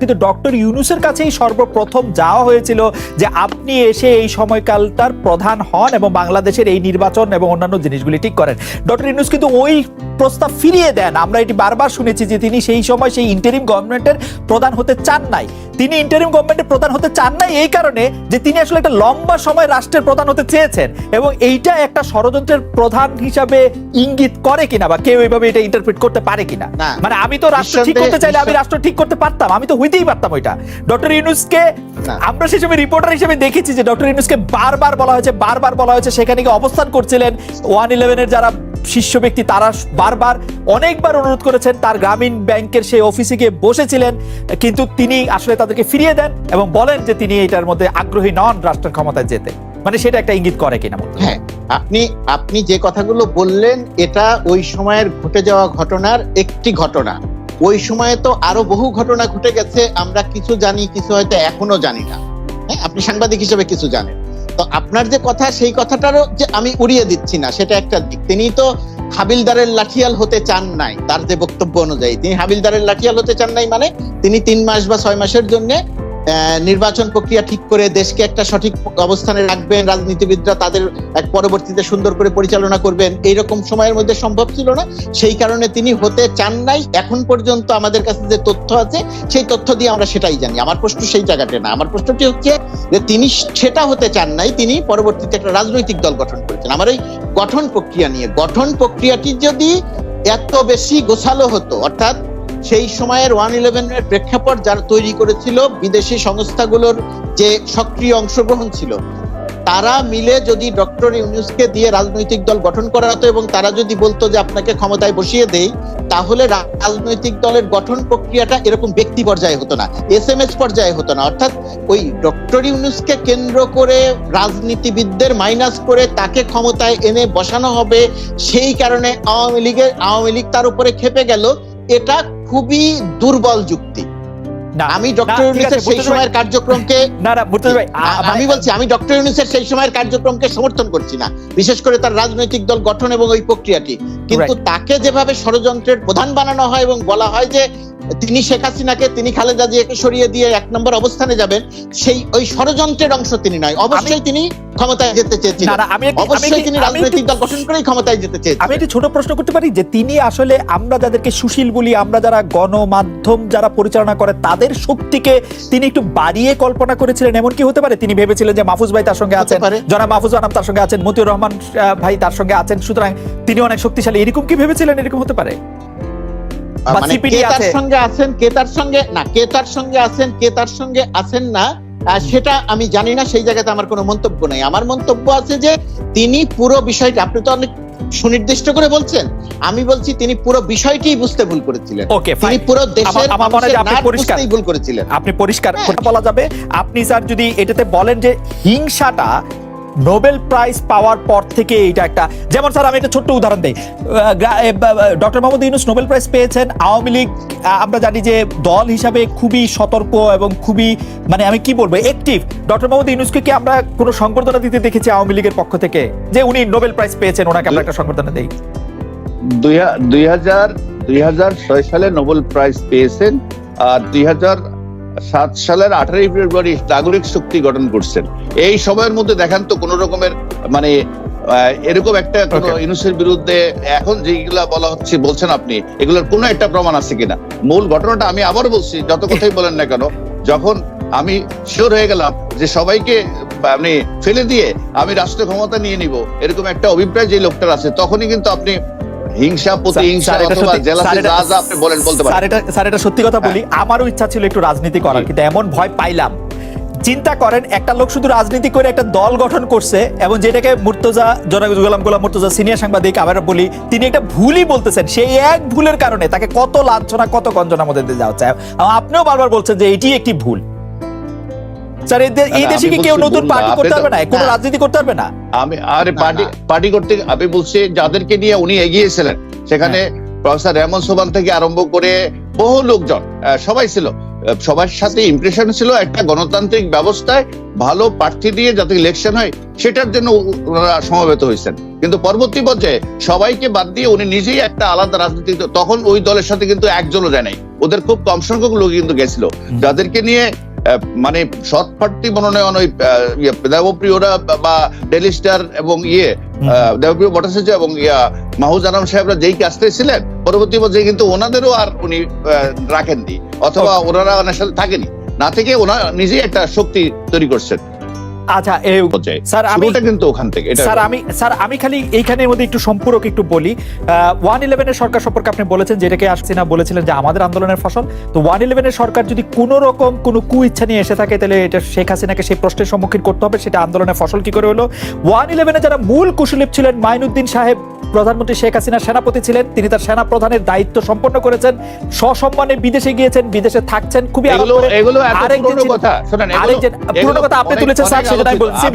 কিন্তু ডক্টর ইউনূসের কাছেই সর্বপ্রথম যাওয়া হয়েছিল যে আপনি এসে এই সময়কালটার প্রধান হন এবং বাংলাদেশের এই নির্বাচন এবং অন্যান্য জিনিসগুলি ঠিক করেন। ডক্টর ইউনূস কিন্তু ওই প্রস্তাব ফিরিয়ে দেন। আমরা এটি বারবার শুনেছি যে তিনি সেই সময় সেই ইন্টারিম গভর্নমেন্টের প্রধান হতে চান নাই। তিনি ইন্টারিম গভর্নমেন্টের প্রধান হতে চান নাই এই কারণে যে তিনি আসলে একটা লম্বা সময় রাষ্ট্রের প্রধান হতে চেয়েছেন, এবং এইটা একটা ষড়যন্ত্রের প্রধান হিসাবে ইঙ্গিত করে কিনা বা কেউ এইভাবে এটা ইন্টারপ্রিট করতে পারে কিনা। মানে আমি তো রাষ্ট্র ঠিক করতে চাইলে আমি রাষ্ট্র ঠিক করতে পারতাম, আমি তো হইতেই পারতাম ওইটা। ডক্টর ইউনূসকে আমরা সেই সময় রিপোর্টার হিসেবে দেখেছি যে ডক্টর ইউনূসকে বারবার বলা হয়েছে সেখানে গিয়ে অবস্থান করছিলেন 111 এর যারা শীর্ষ ব্যক্তি তারা বারবার অনেকবার অনুরোধ করেছেন, তার গ্রামীণ ব্যাংকের সেই অফিসে গিয়ে বসেছিলেন, কিন্তু তিনি আসলে তাদেরকে ফিরিয়ে দেন এবং বলেন যে তিনি এটার মধ্যে আগ্রহী নন রাষ্ট্রের ক্ষমতায় যেতে। মানে সেটা একটা ইঙ্গিত করে কিনা। হ্যাঁ, আপনি যে কথাগুলো বললেন এটা ওই সময়ের ঘটে যাওয়া ঘটনার একটি ঘটনা। ওই সময়ে তো আরো বহু ঘটনা ঘটে গেছে, আমরা কিছু জানি, কিছু হয়তো এখনো জানি না। হ্যাঁ, আপনি সাংবাদিক হিসেবে কিছু জানেন। তো আপনার যে কথা, সেই কথাটারও যে আমি উড়িয়ে দিচ্ছি না, সেটা একটা দিক। তিনি তো হাবিলদারের লাঠিয়াল হতে চান নাই, তার যে বক্তব্য অনুযায়ী তিনি হাবিলদারের লাঠিয়াল হতে চান নাই। মানে তিনি 3 মাস বা 6 মাসের জন্য নির্বাচন প্রক্রিয়া ঠিক করে দেশকে একটা সঠিক অবস্থানে রাখবেন, রাজনীতিবিদরা তাদের এক পরবর্তীতে সুন্দর করে পরিচালনা করবেন, এইরকম সময়ের মধ্যে সম্ভব ছিল না। সেই কারণে তিনি হতে চান নাই। এখন পর্যন্ত আমাদের কাছে যে তথ্য আছে সেই তথ্য দিয়ে আমরা সেটাই জানি। আমার প্রশ্ন সেই জায়গাটা না, আমার প্রশ্নটি হচ্ছে যে তিনি সেটা হতে চান নাই, তিনি পরবর্তীতে একটা রাজনৈতিক দল গঠন করেছেন। আমার এই গঠন প্রক্রিয়া নিয়ে, গঠন প্রক্রিয়াটি যদি এত বেশি গোছালো হতো, অর্থাৎ সেই সময়ের 111 এর প্রেক্ষাপট যারা তৈরি করেছিল, বিদেশি সংস্থাগুলোর যে সক্রিয় অংশগ্রহণ ছিল, তারা মিলে যদি ডক্টর ইউনূসকে দিয়ে রাজনৈতিক দল গঠন করা হতো এবং তারা যদি বলতো যে আপনাকে ক্ষমতায় বসিয়ে দেই, তাহলে রাজনৈতিক দলের গঠন প্রক্রিয়াটা এরকম ব্যক্তি পর্যায়ে হতো না, SMS পর্যায়ে হতো না। অর্থাৎ ওই ডক্টর ইউনূসকে কেন্দ্র করে রাজনীতিবিদদের মাইনাস করে তাকে ক্ষমতায় এনে বসানো হবে, সেই কারণে আওয়ামী লীগ তার উপরে খেপে গেল। এটা খুবই দুর্বল যুক্তি। আমি ডক্টর ইউনূসের সেই সময়ের কার্যক্রমকে আমি বলছি, আমি ডক্টর ইউনূসের সেই সময়ের কার্যক্রমকে সমর্থন করছি না, বিশেষ করে তার রাজনৈতিক দল গঠন এবং ওই প্রক্রিয়াটি। কিন্তু তাকে যেভাবে ষড়যন্ত্রের প্রধান বানানো হয় এবং বলা হয় যে তিনি শেখ হাসিনাকে, তিনি খালেদা জিয়াকে সরিয়ে দিয়ে 1 নম্বর অবস্থানে যাবেন, সেই ওই ষড়যন্ত্রের অংশ তিনি নয়। অবশ্যই তিনি ক্ষমতায় যেতে চেয়েছিলেন, অবশ্যই তিনি রাজনৈতিক দল গঠন করেই ক্ষমতায় যেতে চেয়েছিলেন। আমি একটি ছোট প্রশ্ন করতে পারি যে তিনি আসলে, আমরা যাদেরকে সুশীল বলি, আমরা যারা গণমাধ্যম যারা পরিচালনা করে, তাদের শক্তিকে তিনি একটু বাড়িয়ে কল্পনা করেছিলেন, এমন কি হতে পারে? তিনি ভেবেছিলেন যে মাহফুজ ভাই তার সঙ্গে আছেন, জনাব মাহফুজ আনাম তার সঙ্গে আছেন, মতিউর রহমান ভাই তার সঙ্গে আছেন, সুতরাং তিনি অনেক শক্তিশালী, এরকম কি ভেবেছিলেন? এরকম হতে পারে? মানে কে তার সঙ্গে আছেন, কে তার সঙ্গে না, কে তার সঙ্গে আছেন, কে তার সঙ্গে আছেন না, সেটা আমি জানি না। সেই জায়গাতে আমার কোনো মন্তব্য নাই। আমার মন্তব্য আছে যে তিনি পুরো বিষয়টা, আপনি তো অনেক সুনির্দিষ্ট করে বলছেন, আমি বলছি তিনি পুরো বিষয়টি বুঝতে ভুল করেছিলেন। তিনি পুরো দেশের বুঝতেই ভুল করেছিলেন। আপনি পরিষ্কার বলা যাবে, আপনি স্যার যদি এটাতে বলেন যে হিংসাটা নোবেল প্রাইজ পাওয়ার পর থেকে এইটা একটা, যেমন স্যার আমি একটা ছোট্ট উদাহরণ দেই, doctor Mohammad Yunus Nobel prize পেয়েছেন। আওয়ামী লীগ আমরা জানি যে দল হিসাবে খুবই সতর্ক এবং খুবই, মানে আমি কি বলবো, অ্যাক্টিভ। ডক্টর মোহাম্মদ ইউনূসকে কি আমরা কোনো সংবর্ধনা দিতে দেখেছি আওয়ামী লীগের পক্ষ থেকে যে উনি নোবেল প্রাইজ পেয়েছেন, ওনাকে আমরা একটা সংবর্ধনা দেই? 2006 সালে নোবেল প্রাইজ পেয়েছেন, আর 2007 সালের 18 ফেব্রুয়ারি নাগরিক শক্তি গঠন করছেন। এই সময়ের মধ্যে দেখান তো কোন রকমের মানে এরকম একটা কোন ইউনূসের বিরুদ্ধে এখন যেগুলা বলা হচ্ছে, বলছেন আপনি, এগুলোর কোনো একটা প্রমাণ আছে কিনা? মূল ঘটনাটা আমি আবার বলছি, যত কথাই বলেন না কেন, যখন আমি শিওর হয়ে গেলাম যে সবাইকে মানে ফেলে দিয়ে আমি রাষ্ট্র ক্ষমতা নিয়ে নিব, এরকম একটা অভিপ্রায় যে লোকটার আছে, তখনই কিন্তু আপনি হিংসা, প্রতিহিংসা অথবা জেলাসি যা যা আপনি বলেন বলতে পারেন। স্যার এটা সত্যি কথা বলি, আমারও ইচ্ছা ছিল একটু রাজনীতি করার, কিন্তু এমন ভয় পাইলাম। চিন্তা করেন, একটা লোক শুধু রাজনীতি করে একটা দল গঠন করছে, এবং যেটাকে মুর্তজা, জনাব গোলাম মুর্তজা সিনিয়র সাংবাদিক, আবার বলি, তিনি একটা ভুলই বলতেছেন, সেই এক ভুলের কারণে তাকে কত লাঞ্ছনা, কত গঞ্জনার মধ্যে দিয়ে যাওয়া চায়। আপনিও বারবার বলছেন যে এটি একটি ভুল। স্যার এই দেশে কি কেউ নতুন পার্টি করতে পারবে না, কোনো রাজনীতি করতে পারবে না? আমি আরে পার্টি করতে, আমি বলছি যাদেরকে নিয়ে উনি এগিয়েছিলেন, সেখানে প্রফেসর রেহমান সোবহান থেকে আরম্ভ করে বহু লোকজন সবাই ছিল, সবার সাথে ইমপ্রেশন ছিল একটা গণতান্ত্রিক ব্যবস্থায় ভালো প্রার্থী দিয়ে যাতে ইলেকশন হয়, সেটার জন্য ওনারা সমবেত হয়েছেন। কিন্তু পরবর্তী পর্যায়ে সবাইকে বাদ দিয়ে উনি নিজেই একটা আলাদা রাজনীতি, তখন ওই দলের সাথে কিন্তু একজনও যায় নাই। ওদের খুব কম সংখ্যক লোক কিন্তু গেছিল, যাদেরকে নিয়ে মানে সৎ প্রার্থী মনোনয়ন ওই দেবপ্রিয়রা বা ডেলি স্টার এবং দেবপ্রিয় ভট্টাচার্য এবং মাহফুজ আনাম সাহেবরা যেই কাজটা ছিলেন, পরবর্তী পর্যায়ে কিন্তু ওনাদেরও আর উনি রাখেননি, অথবা ওনারা ওনার সাথে থাকেনি, না থেকে ওনারা নিজেই একটা শক্তি তৈরি করছেন। আচ্ছা স্যার শুরুটা কিন্তু ওখান থেকে। স্যার আমি খালি এইখানের মধ্যে একটু সম্পূরক একটু বলি। 111 এর সরকার সম্পর্কে আপনি বলেছেন, যেটাকে আসছিনা বলেছিলেন যে আমাদের আন্দোলনের ফসল। তো 111 এর সরকার যদি কোনো রকম কোনো কুইচ্ছা নিয়ে এসে থাকে, তাহলে এটা শেখ হাসিনাকে সেই প্রশ্নের সম্মুখীন করতে হবে, সেটা আন্দোলনের ফসল কি করে হলো। 111 এ যারা মূল কুশলীপ ছিলেন, মাইনুদ্দিন সাহেব প্রধানমন্ত্রী শেখ হাসিনার সেনাপতি ছিলেন, তিনি তার সেনা প্রধানের দায়িত্ব সম্পন্ন করেছেন, সসম্মানে বিদেশে গিয়েছেন, বিদেশে থাকছেন, খুবই এগুলো পুরনো কথা, শুনেন পুরনো কথা আপনি তুলেছেন স্যার, সেটা আমি বলছি।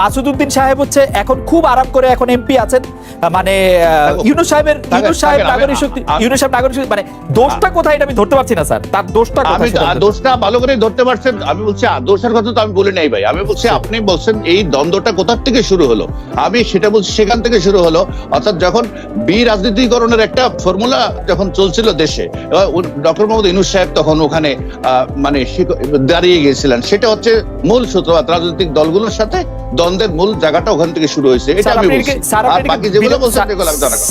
মাসুদউদ্দিন সাহেব হচ্ছে এখন খুব আরাম করে এখন এমপি আছেন, মানে ইউনূস সাহেব নাগরিক শক্তি, মানে দোষটা কোথায় এটা আমি ধরতে পারছি না স্যার, তার দোষটা কোথায়? দোষটা ভালো করে ধরতে পারছেন। আমি বলছি দোষের কথা তো আমি বলি নাই ভাই, আমি বলছি আপনি বলছেন এই দ্বন্দ্বটা কোথা থেকে শুরু হলো, আমি সেটা বলছি সেখান থেকে শুরু হলো। অর্থাৎ যখন বিরাজনীতিকরণের একটা ফর্মুলা যখন চলছিল দেশে, ডক্টর মোহাম্মদ ইউনূস সাহেব তখন ওখানে মানে দাঁড়িয়ে গিয়েছিলেন, সেটা হচ্ছে মূল সূত্রপাত। রাজনৈতিক দলগুলোর সাথে দ্বন্দ্বের মূল জায়গাটা ওখান থেকে শুরু হয়েছে, এটা আমি বলছি। আর বাকি যেগুলো বলছেন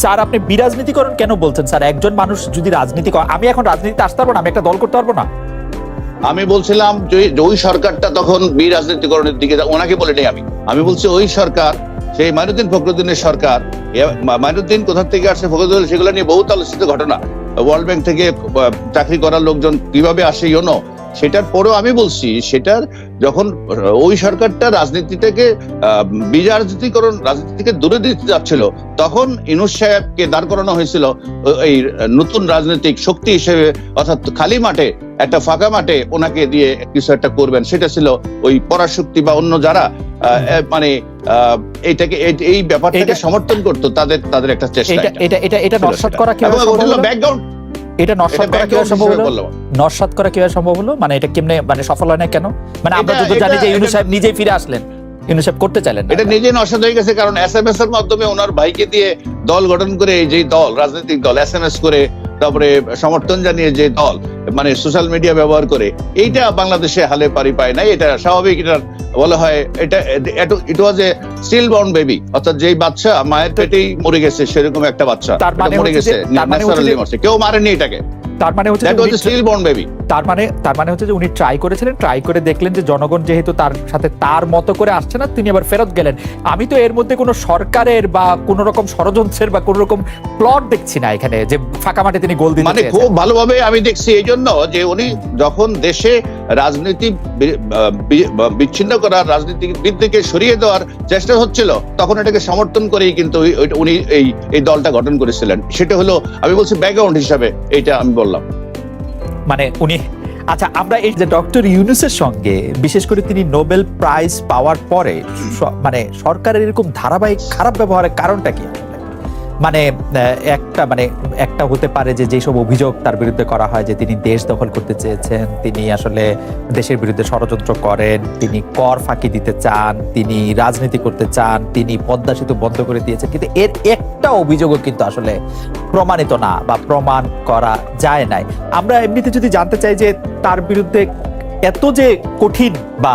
স্যার, আপনি বিরাজনীতিকরণ কেন বলছেন স্যার? একজন মানুষ যদি রাজনীতি করে, আমি এখন রাজনীতিতে আসতে পারবো না, আমি একটা দল করতে পারবো না? আমি বলছিলাম যে ওই সরকারটা তখন বিরাজনীতিকরণের দিকে, ওনাকে বলে নেই আমি বলছি ওই সরকার, সেই মাইনুদ্দিন ফখরুদ্দিনের সরকার, মাইনুদ্দিন কোথা থেকে আসছে, ফখরুদ্দিন, সেগুলো নিয়ে বহুত আলোচিত ঘটনা, ওয়ার্ল্ড ব্যাংক থেকে চাকরি করার লোকজন কিভাবে আসে ইউনো, সেটার পরেও আমি বলছি সেটার যখন ওই সরকারটা রাজনীতিটাকে বিরাজনীতিকরণ, রাজনীতি থেকে দূরে দিতে যাচ্ছিল, তখন ইউনূস সাহেবকে দাঁড় করানো হয়েছিল এই নতুন রাজনৈতিক শক্তি হিসেবে, অর্থাৎ খালি মাঠে, একটা ফাঁকা মাঠে ওনাকে দিয়ে কিছু একটা করবেন, সেটা ছিল ওই পরাশক্তি বা অন্য যারা মানে এইটাকে এই ব্যাপারটাকে সমর্থন করতো, তাদের একটা চেষ্টা। এটা নস্যাৎ করা কিভাবে সম্ভব হলো? ব্যাকগ্রাউন্ড এটা নস্যাৎ করা কিভাবে সম্ভব হলো? নস্যাৎ করা কিভাবে সম্ভব হলো, মানে এটা কেমনে মানে সফল হয় না কেন? মানে আমরা তো জানি যে ইউনূস সাহেব নিজেই ফিরে আসলেন, ইউনূস সাহেব করতে চাইলেন না। এটা নিজেই নস্যাৎ হয়ে গেছে, কারণ এসএমএস এর মাধ্যমে ওনার ভাইকে দিয়ে দল গঠন করে, যে দল রাজনৈতিক দল এসএমএস করে, তারপরে সমর্থন জানিয়ে যে দল মানে সোশ্যাল মিডিয়া ব্যবহার করে, এইটা বাংলাদেশে হালে পারি পায় নাই। এটা স্বাভাবিক, এটা বলা হয় এটা ইট ওয়াজ এ স্টিল বর্ন বেবি, অর্থাৎ যেই বাচ্চা মায়ের পেটেই মরে গেছে, সেরকম একটা বাচ্চা মরে গেছে, ন্যাচারালি মরছে, কেউ মারেনি এটাকে। তার মানে হচ্ছে স্টিল বর্ন বেবি। তার মানে হচ্ছে যে উনি ট্রাই করেছিলেন, ট্রাই করে দেখলেন যে জনগণ যেহেতু তার সাথে তার মতো করে আসছে না, তিনি আবার ফেরত গেলেন। আমি তো এর মধ্যে কোনো সরকারের বা কোনো রকম ষড়যন্ত্রের বা কোনো রকম প্লট দেখছি না এখানে, যে ফাঁকা মাঠে তিনি গোল দিতে মানে খুব ভালোভাবে আমি দেখছি এই জন্য যে উনি যখন দেশে রাজনীতি বিচ্ছিন্ন করার, রাজনীতিবিদদেরকে সরিয়ে দেওয়ার চেষ্টা হচ্ছিল, তখন এটাকে সমর্থন করেই কিন্তু উনি এই দলটা গঠন করেছিলেন। সেটা হলো আমি বলছি ব্যাকগ্রাউন্ড হিসাবে, এইটা আমি বললাম। মানে উনি, আচ্ছা, আমরা এই যে ডক্টর ইউনূসের সঙ্গে বিশেষ করে তিনি নোবেল প্রাইজ পাওয়ার পরে মানে সরকারের এরকম ধারাবাহিক খারাপ ব্যবহারের কারণটা কি? মানে একটা হতে পারে যে যেসব অভিযোগ তার বিরুদ্ধে করা হয়, যে তিনি দেশ দখল করতে চেয়েছেন, তিনি আসলে দেশের বিরুদ্ধে ষড়যন্ত্র করেন, তিনি কর ফাঁকি দিতে চান, তিনি রাজনীতি করতে চান, তিনি পদ্মা সেতু বন্ধ করে দিয়েছেন, কিন্তু এর একটা অভিযোগও কিন্তু আসলে প্রমাণিত না বা প্রমাণ করা যায় নাই। আমরা এমনিতে যদি জানতে চাই যে তার বিরুদ্ধে এত যে কঠিন বা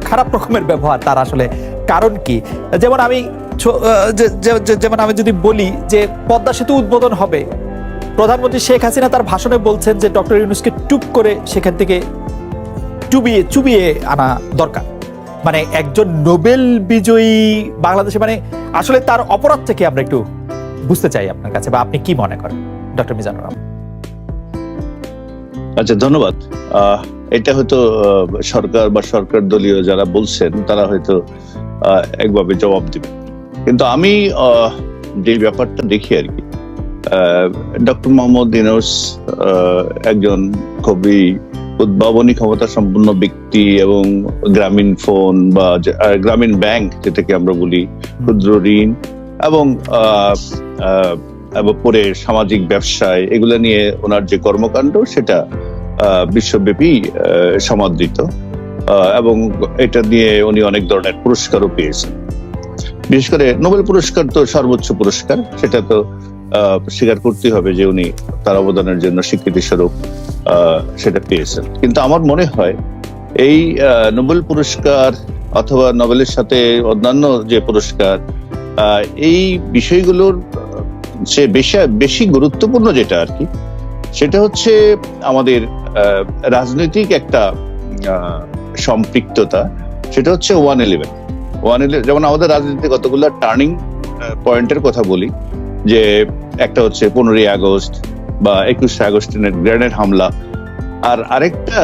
খারাপ রকমের ব্যবহার, তার আসলে কারণ কি? যেমন আমি যদি বলি যে পদ্মা সেতু উদ্বোধন হবে, প্রধানমন্ত্রী শেখ হাসিনা তার ভাষণে বলছেন যে ডক্টর ইউনূসকে টুপ করে সেখান থেকে চুবিয়ে আনা দরকার। মানে একজন নোবেল বিজয়ী বাংলাদেশে, মানে আসলে তার অপরাধ থেকে আমরা একটু বুঝতে চাই আপনার কাছে, বা আপনি কি মনে করেন ডক্টর মিজানুর রহমান? আচ্ছা, ধন্যবাদ। এটা হয়তো সরকার বা সরকার দলীয় যারা বলছেন তারা হয়তো একভাবে জবাব দেবে, কিন্তু আমি যে ব্যাপারটা দেখি আর কি, ডক্টর মোহাম্মদ ইউনূস একজন খুবই উদ্ভাবনী ক্ষমতা সম্পন্ন ব্যক্তি, এবং গ্রামীণ ফোন বা গ্রামীণ ব্যাংক যেটাকে আমরা বলি, ক্ষুদ্র ঋণ এবং পরে সামাজিক ব্যবসায়, এগুলো নিয়ে ওনার যে কর্মকাণ্ড সেটা বিশ্বব্যাপী সমাদৃত, এবং এটা নিয়ে উনি অনেক ধরনের পুরস্কারও পেয়েছেন। বিশেষ করে নোবেল পুরস্কার তো সর্বোচ্চ পুরস্কার, সেটা তো স্বীকার করতে হবে যে উনি তার অবদানের জন্য স্বীকৃতি স্বরূপ সেটা পেয়েছেন। কিন্তু আমার মনে হয় এই নোবেল পুরস্কার অথবা নোবেলের সাথে অন্যান্য যে পুরস্কার, এই বিষয়গুলোর যে বেশি গুরুত্বপূর্ণ যেটা আর কি, সেটা হচ্ছে আমাদের রাজনৈতিক একটা সম্পৃক্ততা। সেটা হচ্ছে 111 যেমন আমাদের রাজনীতিতে কতগুলো টার্নিং পয়েন্টের কথা বলি, যে একটা হচ্ছে 15ই আগস্ট বা 21শে আগস্টের গ্রেনেড হামলা, আর আরেকটা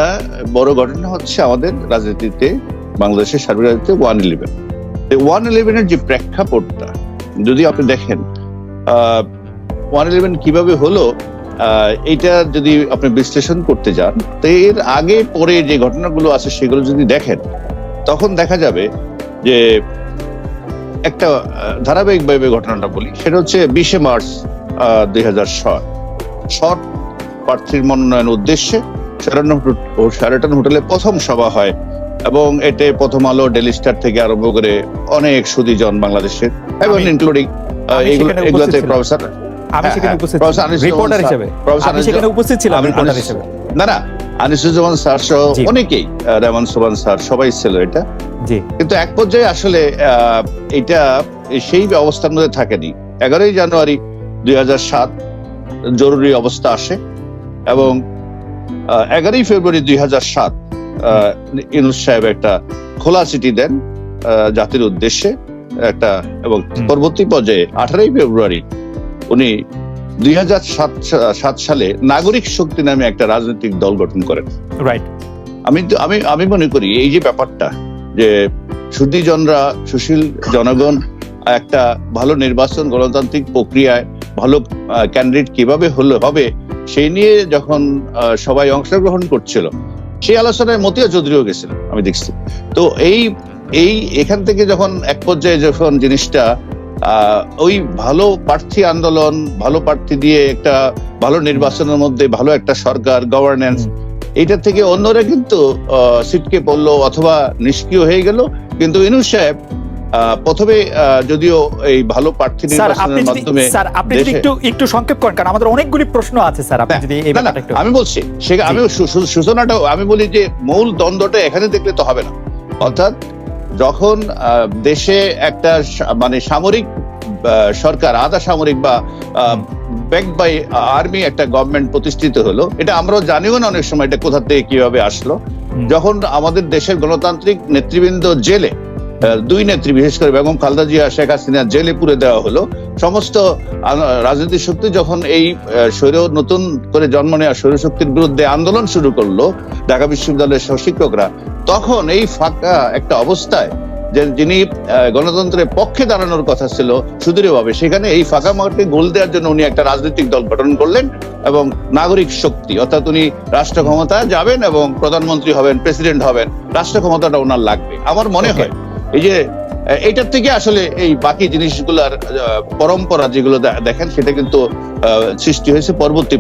বড় ঘটনা হচ্ছে আমাদের রাজনীতিতে, বাংলাদেশের সার্বিক রাজনীতিতে 111। 111 যে প্রেক্ষাপটটা যদি আপনি দেখেন, 111 কিভাবে হলো, এইটা যদি আপনি বিশ্লেষণ করতে যান, তো এর আগে পরে যে ঘটনাগুলো আছে সেগুলো যদি দেখেন, তখন দেখা যাবে যে একটা ধারাবাহিকভাবে ঘটনাটা বলি, সেটা হচ্ছে 20শে মার্চ 2007 শর্ট প্রার্থীর মনোনয়ন উদ্দেশ্যে শেরাটন হোটেলে প্রথম সভা হয়, এবং এতে প্রথম আলো, ডেইলি স্টার থেকে আরম্ভ করে অনেক সুধীজন বাংলাদেশের, এবং ইনক্লুডিং এগুলোতে প্রফেসর আনিসুজ্জামান স্যার সহ অনেকেই, রেহমান সোবহান স্যার, সবাই ছিল এটা। কিন্তু এক পর্যায়ে আসলে এটা সেই অবস্থার মধ্যে থাকেনি। 11ই জানুয়ারি 2007 জরুরি অবস্থা আসে, এবং 11ই ফেব্রুয়ারি 2007 ইউনূস সাহেব একটা খোলা চিঠি দেন জাতির উদ্দেশ্যে একটা, এবং পরবর্তী পর্যায়ে 18ই ফেব্রুয়ারি উনি 2007 সালে নাগরিক শক্তি নামে একটা রাজনৈতিক দল গঠন করেন। রাইট। আমি মনে করি এই যে ব্যাপারটা, যে সুধীজনরা, সুশীল জনগণ একটা ভালো নির্বাচন, গণতান্ত্রিক প্রক্রিয়ায় ভালো ক্যান্ডিডেট কিভাবে হবে সেই নিয়ে যখন সবাই অংশগ্রহণ করছিল, সেই আলোচনায় মতিয়া চৌধুরীও গেছিল, আমি দেখছি। তো এই এখান থেকে যখন এক পর্যায়ে যখন জিনিসটা ওই ভালো প্রার্থী আন্দোলন, ভালো প্রার্থী দিয়ে একটা ভালো নির্বাচনের মধ্যে ভালো একটা সরকার, গভর্নেন্স, এইটা থেকে অন্যরা কিন্তু ছিটকে পড়লো অথবা নিষ্ক্রিয় হয়ে গেল। কিন্তু ইউনূস সাহেব প্রথমে যদিও এই ভালো প্রার্থী নির্বাচনের মাধ্যমে, স্যার আপনি যদি একটু সংক্ষেপ করেন, কারণ আমাদের অনেকগুলি প্রশ্ন আছে স্যার, আপনি যদি এই ব্যাপারটা একটু। আমি বলছি আমি সূচনাটা আমি বলি যে মূল দ্বন্দ্বটা এখানে দেখলে তো হবে না। অর্থাৎ যখন দেশে একটা মানে সামরিক সরকার, আধা সামরিক বা ব্যাকড বাই আর্মি একটা গভর্নমেন্ট প্রতিষ্ঠিত হলো, এটা আমরাও জানিও না অনেক সময় এটা কোথা থেকে কিভাবে আসলো। যখন আমাদের দেশের গণতান্ত্রিক নেতৃবৃন্দ জেলে, দুই নেত্রী বিশেষ করে বেগম খালেদা জিয়া, শেখ হাসিনা জেলে পুরে দেওয়া হলো, সমস্ত রাজনৈতিক শক্তি যখন এই নতুন করে জন্ম নেওয়া স্বৈর শক্তির বিরুদ্ধে আন্দোলন শুরু করলো, ঢাকা বিশ্ববিদ্যালয়ের শিক্ষকরা, তখন এই ফাঁকা একটা অবস্থায় যিনি গণতন্ত্রের পক্ষে দাঁড়ানোর কথা ছিল সুদৃঢ়ভাবে, সেখানে এই ফাঁকা মাঠে গোল দেওয়ার জন্য উনি একটা রাজনৈতিক দল গঠন করলেন, এবং নাগরিক শক্তি, অর্থাৎ উনি রাষ্ট্র ক্ষমতায় যাবেন এবং প্রধানমন্ত্রী হবেন, প্রেসিডেন্ট হবেন, রাষ্ট্র ক্ষমতাটা ওনার লাগবে। আমার মনে হয় এই যে এইটার থেকে আসলে এই বাকি জিনিসগুলার পরম্পরা যেগুলো দেখেন, সেটা কিন্তু সৃষ্টি হয়েছে পরবর্তী